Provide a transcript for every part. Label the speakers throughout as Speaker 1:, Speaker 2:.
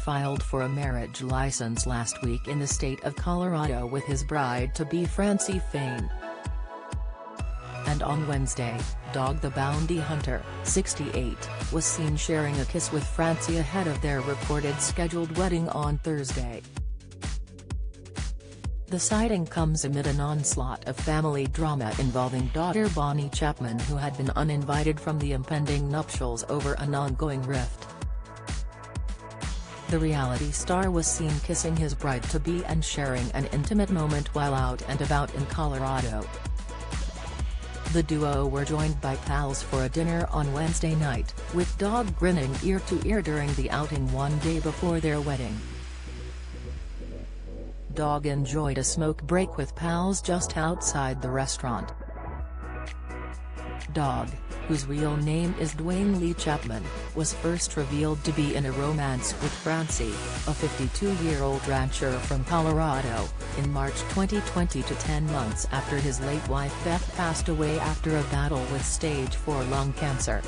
Speaker 1: filed for a marriage license last week in the state of Colorado with his bride-to-be Francie Frane. And on Wednesday, Dog the Bounty Hunter, 68, was seen sharing a kiss with Francie ahead of their reported scheduled wedding on Thursday. The sighting comes amid an onslaught of family drama involving daughter Bonnie Chapman, who had been uninvited from the impending nuptials over an ongoing rift. The reality star was seen kissing his bride-to-be and sharing an intimate moment while out and about in Colorado. The duo were joined by pals for a dinner on Wednesday night, with Dog grinning ear to ear during the outing one day before their wedding. Dog enjoyed a smoke break with pals just outside the restaurant. Dog, whose real name is Dwayne Lee Chapman, was first revealed to be in a romance with Francie, a 52-year-old rancher from Colorado, in March 2020, 10 months after his late wife Beth passed away after a battle with stage 4 lung cancer.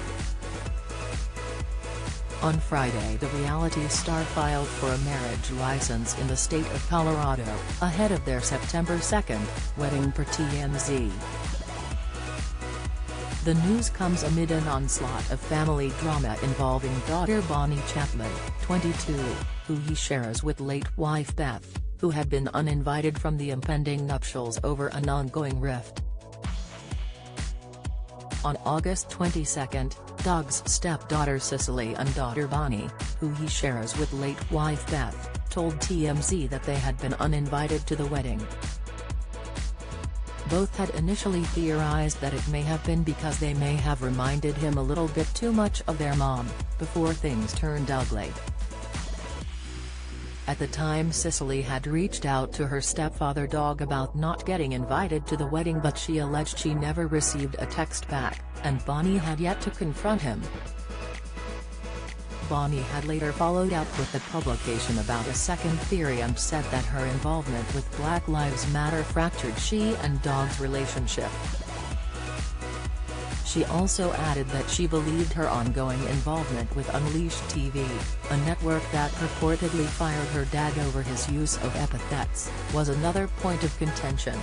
Speaker 1: On Friday, the reality star filed for a marriage license in the state of Colorado, ahead of their September 2 wedding per TMZ. The news comes amid an onslaught of family drama involving daughter Bonnie Chapman, 22, who he shares with late wife Beth, who had been uninvited from the impending nuptials over an ongoing rift. On August 22, Dog's stepdaughter Cicely and daughter Bonnie, who he shares with late wife Beth, told TMZ that they had been uninvited to the wedding. Both had initially theorized that it may have been because they may have reminded him a little bit too much of their mom, before things turned ugly. At the time, Cicely had reached out to her stepfather Dog about not getting invited to the wedding, but she alleged she never received a text back, and Bonnie had yet to confront him. Bonnie had later followed up with the publication about a second theory and said that her involvement with Black Lives Matter fractured she and Dog's relationship. She also added that she believed her ongoing involvement with Unleashed TV, a network that purportedly fired her dad over his use of epithets, was another point of contention.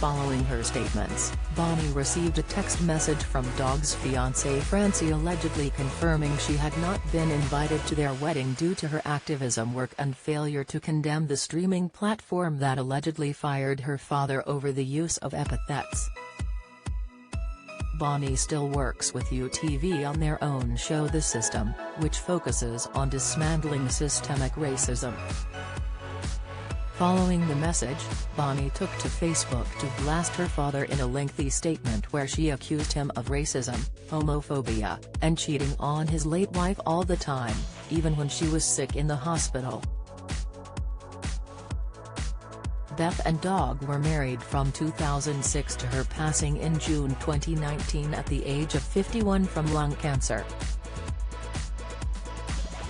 Speaker 1: Following her statements, Bonnie received a text message from Dog's fiancée Francie allegedly confirming she had not been invited to their wedding due to her activism work and failure to condemn the streaming platform that allegedly fired her father over the use of epithets. Bonnie still works with UTV on their own show The System, which focuses on dismantling systemic racism. Following the message, Bonnie took to Facebook to blast her father in a lengthy statement where she accused him of racism, homophobia, and cheating on his late wife all the time, even when she was sick in the hospital. Beth and Dog were married from 2006 to her passing in June 2019 at the age of 51 from lung cancer.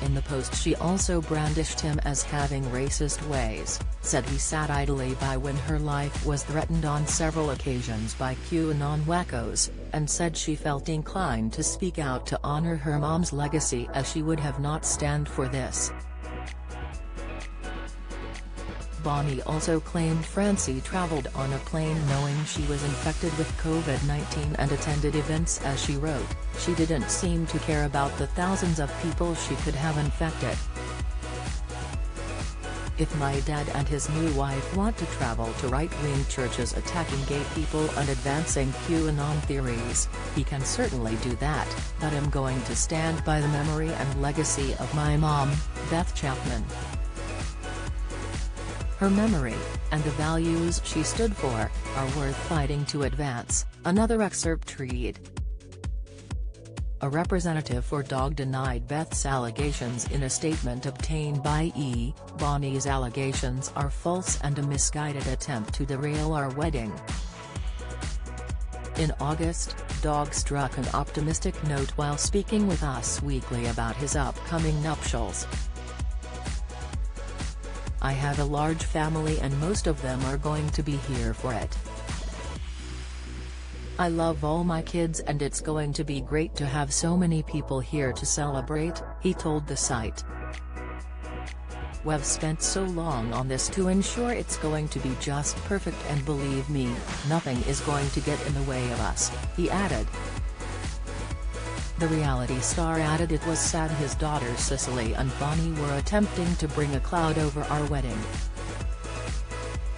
Speaker 1: In the post, she also brandished him as having racist ways, said he sat idly by when her life was threatened on several occasions by QAnon wackos, and said she felt inclined to speak out to honor her mom's legacy as she would have not stand for this. Bonnie also claimed Francie traveled on a plane knowing she was infected with COVID-19 and attended events. As she wrote, she didn't seem to care about the thousands of people she could have infected. If my dad and his new wife want to travel to right-wing churches attacking gay people and advancing QAnon theories, he can certainly do that, but I'm going to stand by the memory and legacy of my mom, Beth Chapman. Her memory, and the values she stood for, are worth fighting to advance, another excerpt read. A representative for Dog denied Beth's allegations in a statement obtained by E! Bonnie's allegations are false and a misguided attempt to derail our wedding. In August, Dog struck an optimistic note while speaking with Us Weekly about his upcoming nuptials. I have a large family and most of them are going to be here for it. "I love all my kids and it's going to be great to have so many people here to celebrate," he told the site. "We've spent so long on this to ensure it's going to be just perfect, and believe me, nothing is going to get in the way of us," he added. The reality star added it was sad his daughters Cicely and Bonnie were attempting to bring a cloud over our wedding.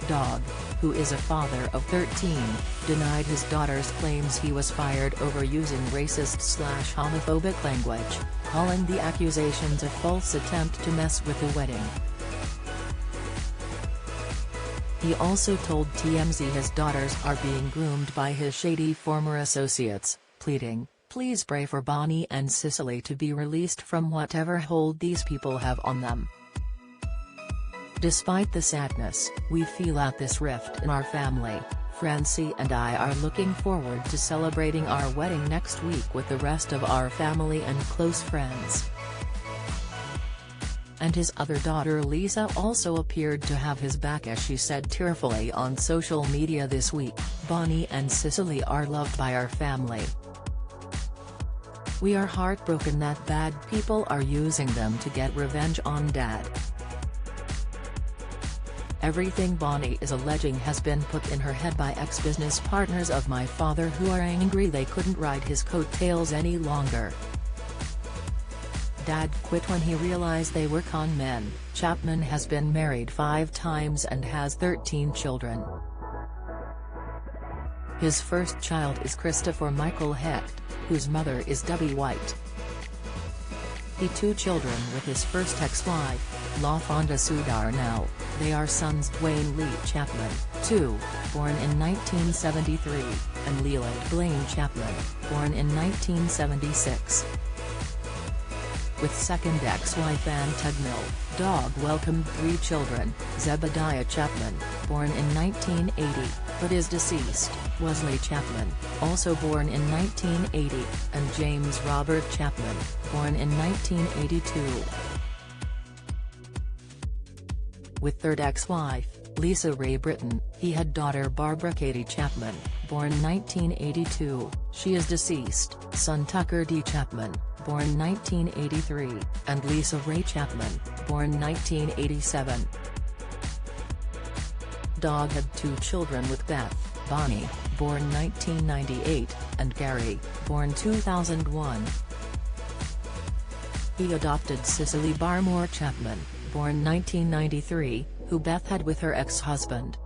Speaker 1: Dog, who is a father of 13, denied his daughter's claims he was fired over using racist/homophobic language, calling the accusations a false attempt to mess with the wedding. He also told TMZ his daughters are being groomed by his shady former associates, pleading, "Please pray for Bonnie and Cicely to be released from whatever hold these people have on them. Despite the sadness we feel at this rift in our family, Francie and I are looking forward to celebrating our wedding next week with the rest of our family and close friends." And his other daughter Lisa also appeared to have his back as she said tearfully on social media this week, "Bonnie and Cicely are loved by our family. We are heartbroken that bad people are using them to get revenge on Dad. Everything Bonnie is alleging has been put in her head by ex-business partners of my father who are angry they couldn't ride his coattails any longer. Dad quit when he realized they were con men." Chapman has been married 5 times and has 13 children. His first child is Christopher Michael Hecht, whose mother is Debbie White. He 2 children with his first ex-wife, LaFonda Sudarnell. They are sons Dwayne Lee Chapman, 2, born in 1973, and Leland Blaine Chapman, born in 1976. With second ex-wife Ann Tugmill, Dog welcomed 3 children, Zebediah Chapman, born in 1980, but is deceased, Wesley Chapman, also born in 1980, and James Robert Chapman, born in 1982. With third ex-wife, Lisa Ray Britton, he had daughter Barbara Katie Chapman, born 1982, she is deceased, son Tucker D. Chapman, born 1983, and Lisa Ray Chapman, born 1987. Dog had 2 children with Beth, Bonnie, born 1998, and Gary, born 2001. He adopted Cicely Barmore Chapman, born 1993, who Beth had with her ex-husband.